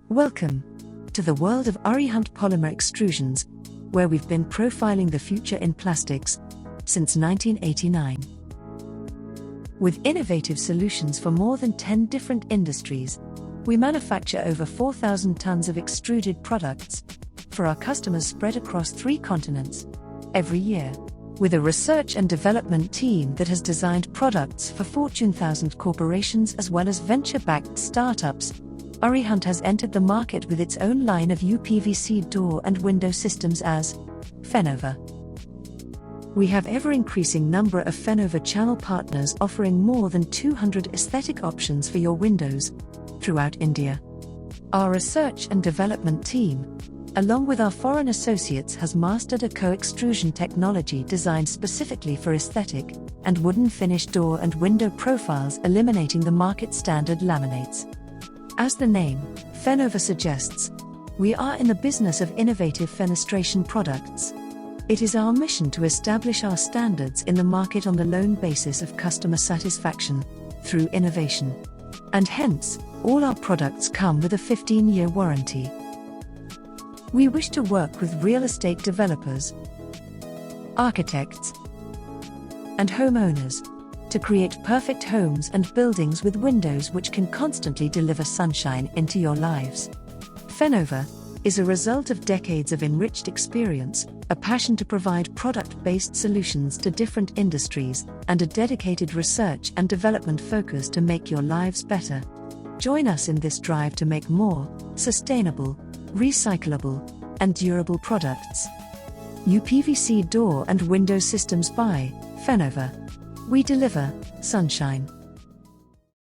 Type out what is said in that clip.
Welcome to the world of Arihant Polymer Extrusions, where we've been profiling the future in plastics since 1989. With innovative solutions for more than 10 different industries, we manufacture over 4,000 tons of extruded products for our customers spread across 3 continents every year. With a research and development team that has designed products for Fortune 1000 corporations as well as venture-backed startups, Arihant has entered the market with its own line of uPVC door and window systems as Fenova. We have ever-increasing number of Fenova channel partners offering more than 200 aesthetic options for your windows throughout India. Our research and development team, along with our foreign associates, has mastered a co-extrusion technology designed specifically for aesthetic and wooden finish door and window profiles, eliminating the market standard laminates. As the name Fenova suggests, we are in the business of innovative fenestration products. It is our mission to establish our standards in the market on the lone basis of customer satisfaction through innovation. And hence, all our products come with a 15-year warranty. We wish to work with real estate developers, architects, and homeowners to create perfect homes and buildings with windows which can constantly deliver sunshine into your lives. Fenova is a result of decades of enriched experience, a passion to provide product-based solutions to different industries, and a dedicated research and development focus to make your lives better. Join us in this drive to make more sustainable, recyclable, and durable products. uPVC door and window systems by Fenova. We deliver sunshine.